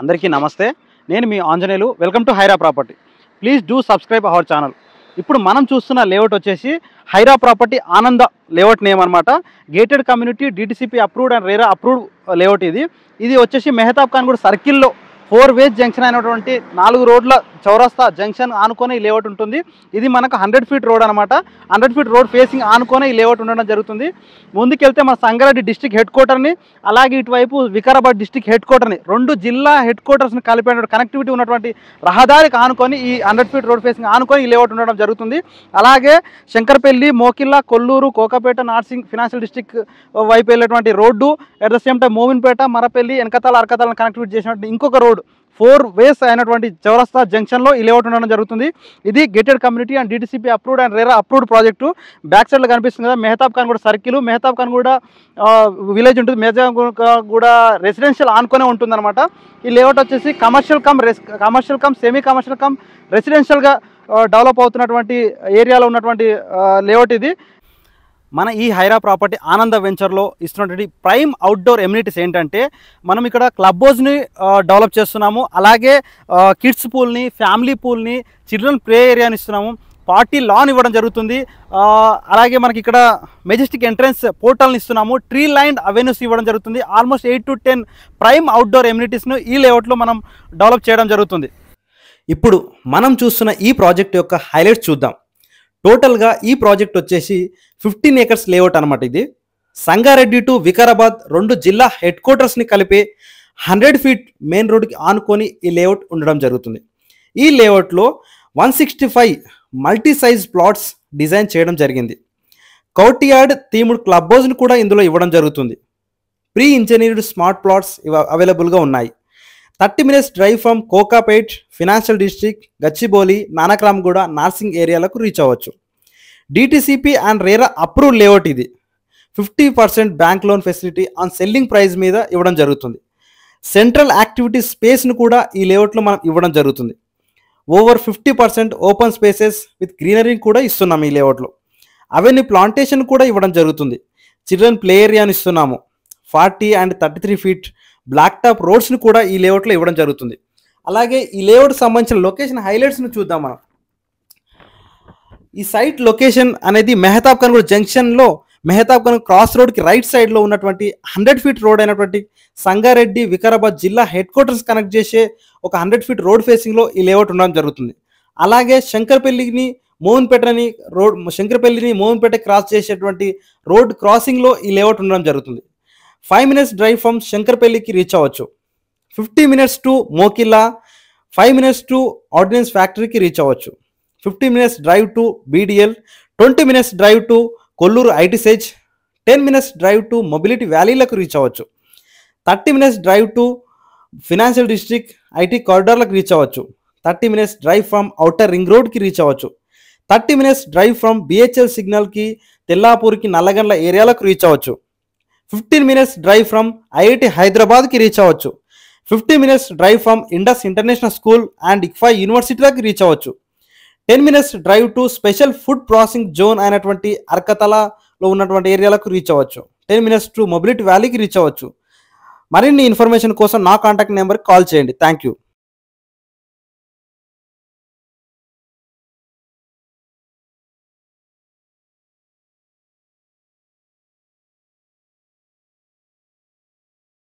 అందరికీ నమస్తే. నేను మీ Anjaneyulu. Welcome to Hira property. Please do subscribe our channel. ఇప్పుడు మనం చూస్తున్న లేఅవుట్ వచ్చేసి Hira property Ananda layout name అనమాట. Gated community DTCP approved and RERA approved layout ఇది వచ్చేసి మెహతాబ్ ఖాన్ గూడ సర్కిల్లో 4 వేస్ జంక్షన్ అయినటువంటి 4 రోడ్ల చౌరస్తా జంక్షన్ ఆనుకొని ఈ లేఅవుట్ ఉంటుంది. ఇది మనకు 100 ఫీట్ రోడ్ అనమాట. 100 ఫీట్ రోడ్ ఫేసింగ్ ఆనుకొని ఈ లేఅవుట్ ఉండడం జరుగుతుంది. ముందుకెళ్తే మన సంగారెడ్డి డిస్టిక్ హెడ్ క్వార్టర్ని, అలాగే ఇటువైపు వికారాబాద్ డిస్టిక్ హెడ్ క్వార్టర్ని, 2 జిల్లా హెడ్ క్వార్టర్స్ని కలిపేటువంటి కనెక్టివిటీ ఉన్నటువంటి రహదారికి ఆనుకొని ఈ 100 ఫీట్ రోడ్ ఫేసింగ్ ఆనుకొని ఈ లేఅవుట్ ఉండడం జరుగుతుంది. అలాగే శంకర్పల్లి, మోకిల్లా, కొల్లూరు, కోకాపేట, నార్సింగ్ ఫినాన్షియల్ డిస్టిక్ వైపు వెళ్ళేటువంటి road, at the same time Mominpet, Marpalli, వెనకతాల, అరకతాలను కనెక్టివిటీ చేసినటువంటి ఇంకొక రోడ్డు 4 వేస్ అయినటువంటి చౌరస్తా జంక్షన్లో ఈ లేఅవుట్ ఉండడం జరుగుతుంది. ఇది gated community and DTCP approved and RERA approved project. Back సైడ్లో కనిపిస్తుంది కదా మెహతాబ్ ఖాన్ గూడ సర్కిల్, మెహతాబ్ ఖాన్ గూడ విలేజ్ ఉంటుంది. మెహతాబ్ గూడ రెసిడెన్షియల్ ఆనుకొనే ఉంటుందన్నమాట. ఈ లేఅవుట్ వచ్చేసి commercial cum semi commercial cum రెసిడెన్షియల్గా డెవలప్ అవుతున్నటువంటి ఏరియాలో ఉన్నటువంటి లేఅవుట్ ఇది. మన ఈ హైరా ప్రాపర్టీ ఆనంద వెంచర్లో ఇస్తున్నటువంటి ప్రైమ్ అవుట్డోర్ ఎమ్యూనిటీస్ ఏంటంటే, మనం ఇక్కడ క్లబ్ హౌస్ని డెవలప్ చేస్తున్నాము. అలాగే కిడ్స్ పూల్ని, ఫ్యామిలీ పూల్ని, చిల్డ్రన్ ప్లే ఏరియాని ఇస్తున్నాము. పార్టీ లాన్ ఇవ్వడం జరుగుతుంది. అలాగే మనకి ఇక్కడ మెజెస్టిక్ ఎంట్రన్స్ పోర్టల్ని ఇస్తున్నాము. ట్రీ లైన్ అవెన్యూస్ ఇవ్వడం జరుగుతుంది. ఆల్మోస్ట్ 8 to 10 ప్రైమ్ అవుట్డోర్ ఎమ్యూనిటీస్ను ఈ లేఅవుట్లో మనం డెవలప్ చేయడం జరుగుతుంది. ఇప్పుడు మనం చూస్తున్న ఈ ప్రాజెక్ట్ యొక్క హైలైట్స్ చూద్దాం. టోటల్గా ఈ ప్రాజెక్ట్ వచ్చేసి 15 acres లేఅవుట్ అనమాట. ఇది సంగారెడ్డి టు వికారాబాద్ 2 జిల్లా హెడ్ క్వార్టర్స్ని కలిపే 100 ఫీట్ మెయిన్ రోడ్కి ఆనుకొని ఈ లేఅవుట్ ఉండడం జరుగుతుంది. ఈ లేఅవుట్లో 165 మల్టీ సైజ్ ప్లాట్స్ డిజైన్ చేయడం జరిగింది. కౌటియార్డ్ థీమ్డ్ క్లబ్ హౌస్ని కూడా ఇందులో ఇవ్వడం జరుగుతుంది. ప్రీ ఇంజనీర్డ్ స్మార్ట్ ప్లాట్స్ అవైలబుల్గా ఉన్నాయి. 30 minutes drive from Kokapet, financial district, Gachibowli, Nanakramguda, Narsingi ఏరియాలకు రీచ్ అవ్వచ్చు. DTCP and RERA approve layout ఇది. 50% bank loan facility on selling price మీద ఇవ్వడం జరుగుతుంది. సెంట్రల్ యాక్టివిటీ స్పేస్ను కూడా ఈ లేఅవుట్లో మనం ఇవ్వడం జరుగుతుంది. Over 50% open spaces with greenery కూడా ఇస్తున్నాము ఈ లేఅవుట్లో. అవన్నీ ప్లాంటేషన్ కూడా ఇవ్వడం జరుగుతుంది. చిల్డ్రన్ ప్లే ఏరియాని ఇస్తున్నాము. 40 and 33 ఫీట్ బ్లాక్ టాప్ రోడ్స్ని కూడా ఈ లేఅవుట్లో ఇవ్వడం జరుగుతుంది. అలాగే ఈ లేఅవుట్ సంబంధించిన లొకేషన్ హైలైట్స్ను చూద్దాం మనం. ఈ సైట్ లొకేషన్ అనేది మెహతాబ్ ఖాన్ గూడ జంక్షన్లో మెహతాబ్ ఖాన్ క్రాస్ రోడ్కి రైట్ సైడ్లో ఉన్నటువంటి 100 ఫీట్ రోడ్ అయినటువంటి సంగారెడ్డి వికారాబాద్ జిల్లా హెడ్ క్వార్టర్స్ కనెక్ట్ చేసే ఒక 100 ఫీట్ రోడ్ ఫేసింగ్లో ఈ లేఅవుట్ ఉండడం జరుగుతుంది. అలాగే శంకర్పల్లిని మోహన్పేట క్రాస్ చేసేటువంటి రోడ్ క్రాసింగ్లో ఈ లేఅవుట్ ఉండడం జరుగుతుంది. 5 minutes డ్రైవ్ ఫ్రమ్ శంకర్పల్లికి రీచ్ అవ్వచ్చు. 50 minutes to Mokila, 5 minutes to ordnance ఫ్యాక్టరీకి రీచ్ అవ్వచ్చు. 50 minutes drive to BDL, 20 minutes drive to Kollur ITSH, 10 minutes drive to mobility వ్యాలీలకు రీచ్ అవ్వచ్చు. 30 minutes drive to financial district IT కారిడార్లకు రీచ్ అవ్వచ్చు. 30 minutes drive from outer ring రోడ్కి reach అవ్వచ్చు. 30 minutes drive from BHL సిగ్నల్కి, తెల్లాపూర్కి, నల్లగండ్ల ఏరియాలకు రీచ్ అవ్వచ్చు. 15 minutes డ్రైవ్ ఫ్రమ్ IIT హైదరాబాద్కి రీచ్ అవ్వచ్చు. 50 minutes drive from Indus international school and ICFA యూనివర్సిటీలకు రీచ్ అవ్వచ్చు. 10 minutes drive to special food processing zone అయినటువంటి అరకతలలో ఉన్నటువంటి ఏరియాలకు రీచ్ అవ్వచ్చు. 10 minutes టు మొబిలిటీ వ్యాలీకి రీచ్ అవ్వచ్చు. మరిన్ని ఇన్ఫర్మేషన్ కోసం నా కాంటాక్ట్ నెంబర్కి కాల్ చేయండి. Thank you.